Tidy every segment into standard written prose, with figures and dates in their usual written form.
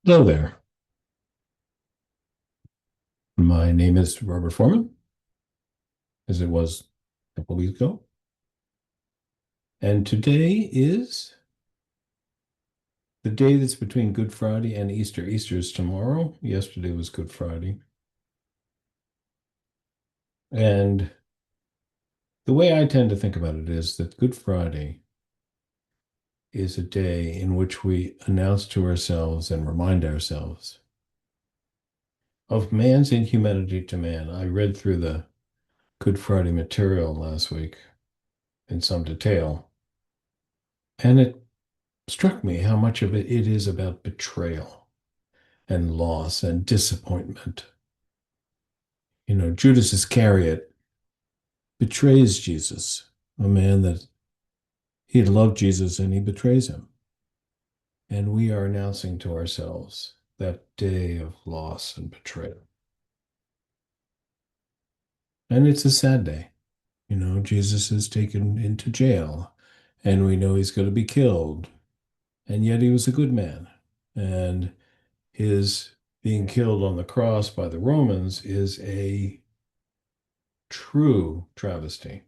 Hello there. My name is Robert Foreman, as it was a couple of weeks ago. And today is the day that's between Good Friday and Easter. Easter is tomorrow. Yesterday was Good Friday. And the way I tend to think about it is that Good Friday is a day in which we announce to ourselves and remind ourselves of man's inhumanity to man. I read through the Good Friday material last week in some detail, and it struck me how much of it is about betrayal and loss and disappointment. Judas Iscariot betrays Jesus, a man that he had loved Jesus, and he betrays him. And we are announcing to ourselves that day of loss and betrayal. And it's a sad day. Jesus is taken into jail, and we know he's going to be killed. And yet he was a good man. And his being killed on the cross by the Romans is a true travesty.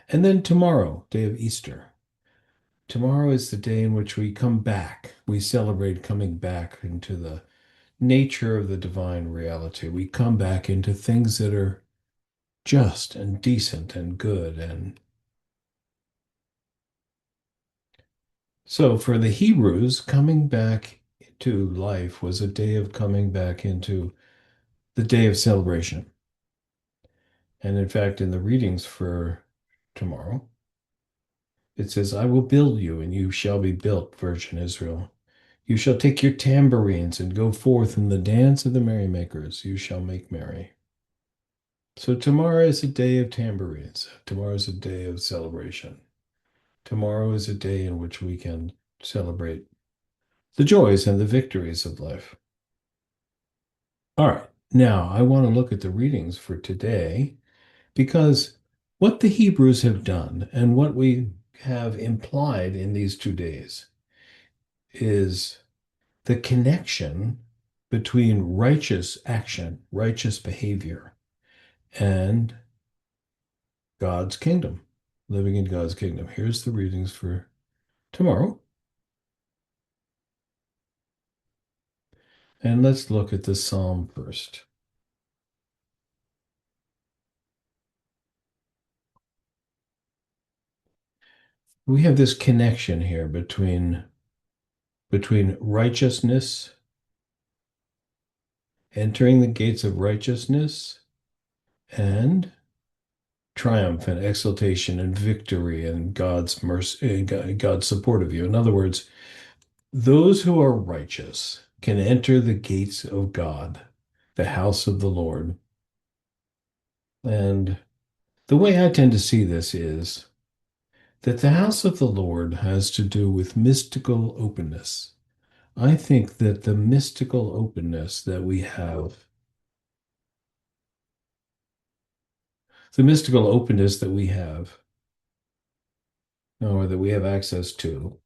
And then tomorrow, day of Easter. Tomorrow is the day in which we come back. We celebrate coming back into the nature of the divine reality. We come back into things that are just and decent and good. And so for the Hebrews, coming back to life was a day of coming back into the day of celebration. And in fact, in the readings for tomorrow, it says, I will build you, and you shall be built, Virgin Israel. You shall take your tambourines and go forth in the dance of the merrymakers. You shall make merry. So tomorrow is a day of tambourines. Tomorrow is a day of celebration. Tomorrow is a day in which we can celebrate the joys and the victories of life. All right. Now, I want to look at the readings for today because what the Hebrews have done and what we have implied in these 2 days is the connection between righteous action, righteous behavior, and God's kingdom, living in God's kingdom. Here's the readings for tomorrow. And let's look at the psalm first. We have this connection here between righteousness, entering the gates of righteousness, and triumph and exaltation and victory and God's mercy, God's support of you. In other words, those who are righteous can enter the gates of God, the house of the Lord. And the way I tend to see this is that the house of the Lord has to do with mystical openness. I think that the mystical openness that we have, the mystical openness that we have, or that we have access to,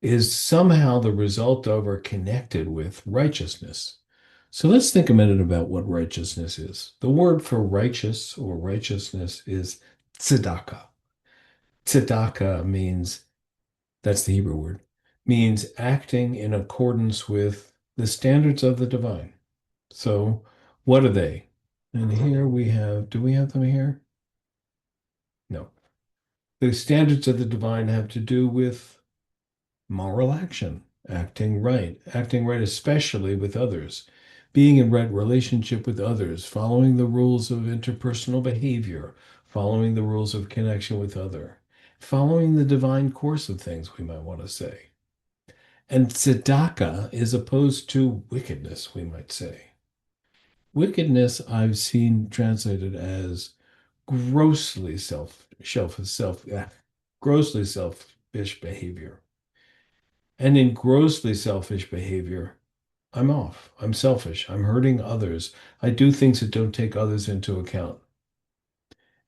is somehow the result of or connected with righteousness. So let's think a minute about what righteousness is. The word for righteous or righteousness is tzedakah. Tzedakah means, that's the Hebrew word, means acting in accordance with the standards of the divine. So what are they? And here we have, do we have them here? No. The standards of the divine have to do with moral action, acting right, especially with others, being in right relationship with others, following the rules of interpersonal behavior, following the rules of connection with other, following the divine course of things, we might want to say. And tzedakah is opposed to wickedness, we might say. Wickedness I've seen translated as grossly grossly selfish behavior. And in grossly selfish behavior, I'm off. I'm selfish. I'm hurting others. I do things that don't take others into account.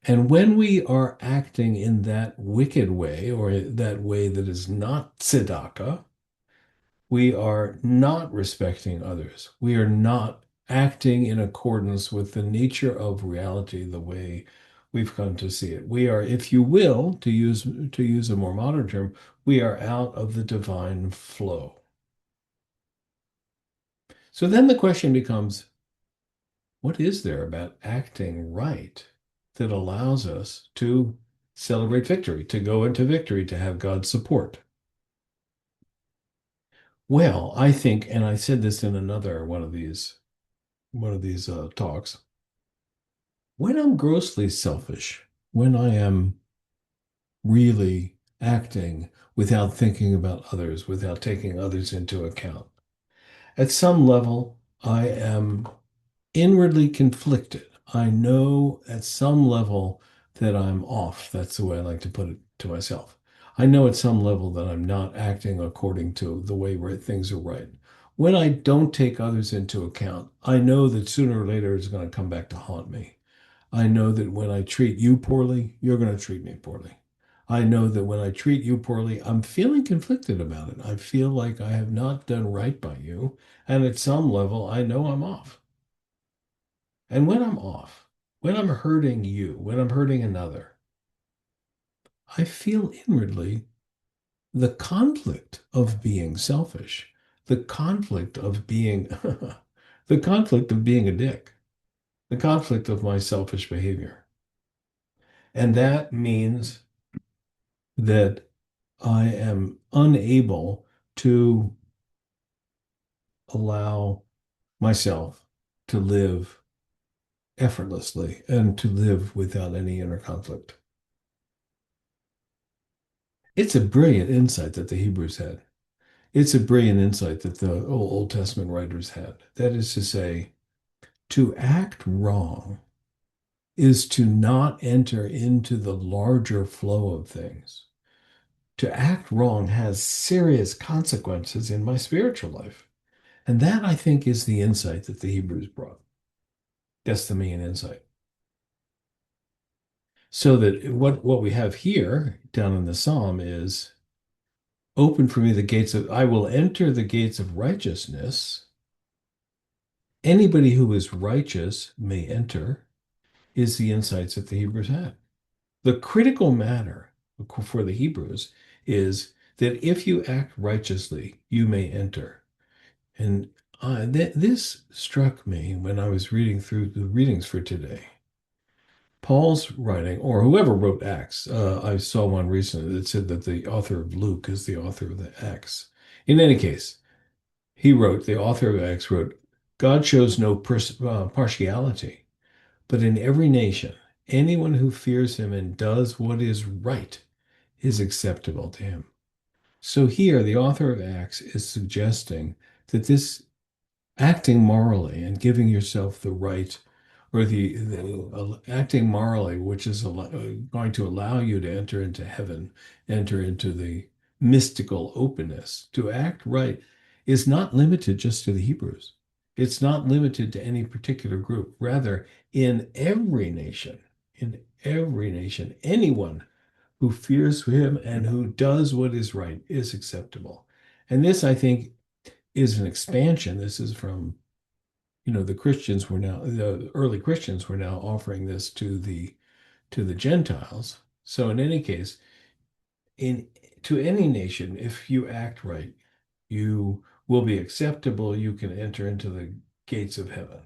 And when we are acting in that wicked way, or that way that is not tzedakah, We are not respecting others. We are not acting in accordance with the nature of reality the way we've come to see it. We are, if you will, to use a more modern term, we are out of the divine flow. So then the question becomes, what is there about acting right that allows us to celebrate victory, to go into victory, to have God's support? Well, I think, and I said this in another one of these talks, when I'm grossly selfish, when I am really acting without thinking about others, without taking others into account, at some level, I am inwardly conflicted. I know at some level that I'm off. That's the way I like to put it to myself. I know at some level that I'm not acting according to the way where things are right. When I don't take others into account, I know that sooner or later it's going to come back to haunt me. I know that when I treat you poorly, you're going to treat me poorly. I know that when I treat you poorly, I'm feeling conflicted about it. I feel like I have not done right by you. And at some level, I know I'm off. And when I'm off, when I'm hurting you, when I'm hurting another, I feel inwardly the conflict of being selfish, the conflict of being, the conflict of being a dick, the conflict of my selfish behavior. And that means that I am unable to allow myself to live effortlessly and to live without any inner conflict. It's a brilliant insight that the Hebrews had. It's a brilliant insight that the Old Testament writers had. That is to say, to act wrong is to not enter into the larger flow of things. To act wrong has serious consequences in my spiritual life. And that, I think, is the insight that the Hebrews brought. That's the main insight. So that what we have here down in the Psalm is open for me the gates of, I will enter the gates of righteousness. Anybody who is righteous may enter, is the insights that the Hebrews had. The critical matter for the Hebrews is that if you act righteously, you may enter. And this struck me when I was reading through the readings for today. Paul's writing, or whoever wrote Acts, I saw one recently that said that the author of Luke is the author of the Acts. In any case, the author of Acts wrote, God shows no partiality, but in every nation, anyone who fears him and does what is right is acceptable to him. So here, the author of Acts is suggesting that this acting morally and giving yourself the right, or the acting morally, which is going to allow you to enter into heaven, enter into the mystical openness, to act right, is not limited just to the Hebrews. It's not limited to any particular group. Rather, in every nation, anyone who fears him and who does what is right is acceptable. And this, I think, is an expansion. This is from, the early Christians were now offering this to the Gentiles. So in any case, in to any nation, if you act right, you will be acceptable. You can enter into the gates of heaven.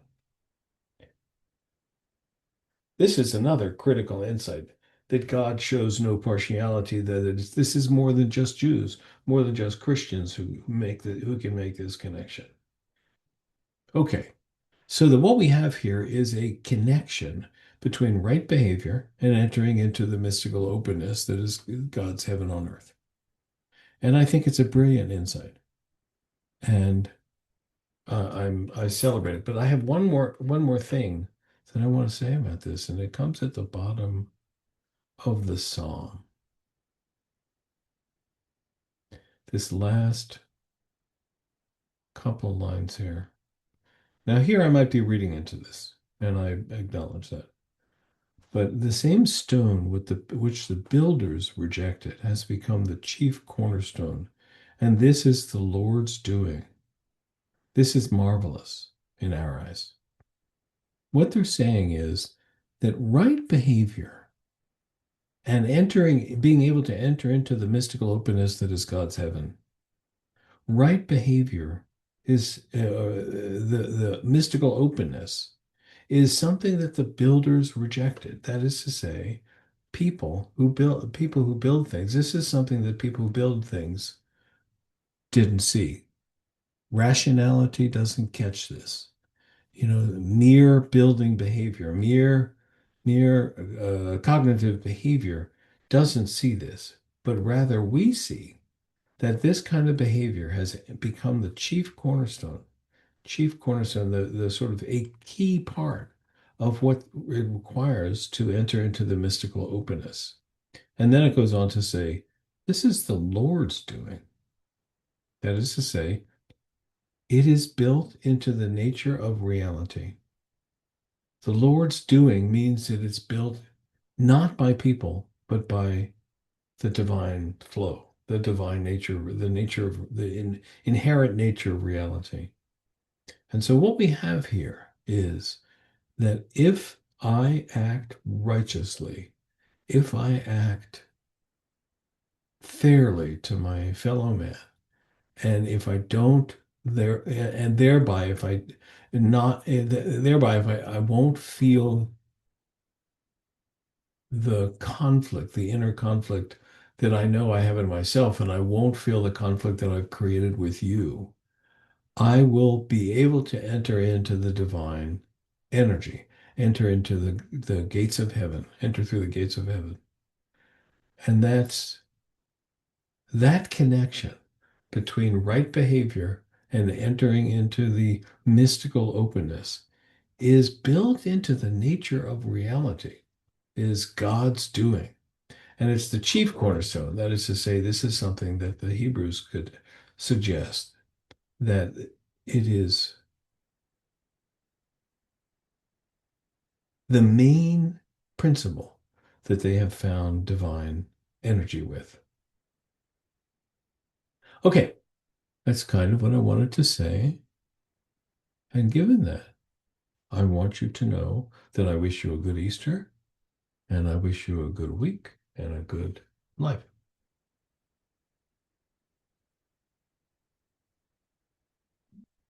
This is another critical insight that God shows no partiality, that this is more than just Jews, more than just Christians who can make this connection. Okay, so that what we have here is a connection between right behavior and entering into the mystical openness that is God's heaven on earth. And I think it's a brilliant insight. And I celebrate it. But I have one more thing that I want to say about this, and it comes at the bottom of the psalm. This last couple lines here. Now, here I might be reading into this, and I acknowledge that. But the same stone which the builders rejected has become the chief cornerstone And this is the Lord's doing. This is marvelous in our eyes. What they're saying is that right behavior and being able to enter into the mystical openness that is God's heaven, right behavior is the mystical openness is something that the builders rejected. That is to say, people who build things. This is something that people who build things didn't see. Rationality doesn't catch this. Mere building behavior, mere cognitive behavior doesn't see this, but rather we see that this kind of behavior has become the chief cornerstone, the sort of a key part of what it requires to enter into the mystical openness. And then it goes on to say, this is the Lord's doing. That is to say, it is built into the nature of reality. The Lord's doing means that it's built not by people, but by the divine flow, the divine nature, the nature of inherent nature of reality. And so what we have here is that if I act righteously, if I act fairly to my fellow man, and if I don't and thereby if I not thereby if I won't feel the conflict, the inner conflict that I know I have in myself, and I won't feel the conflict that I've created with you, I will be able to enter into the divine energy, enter into the gates of heaven, enter through the gates of heaven. And that connection between right behavior and entering into the mystical openness is built into the nature of reality, is God's doing. And it's the chief cornerstone. That is to say, this is something that the Hebrews could suggest that it is the main principle that they have found divine energy with. Okay, that's kind of what I wanted to say. And given that, I want you to know that I wish you a good Easter and I wish you a good week and a good life.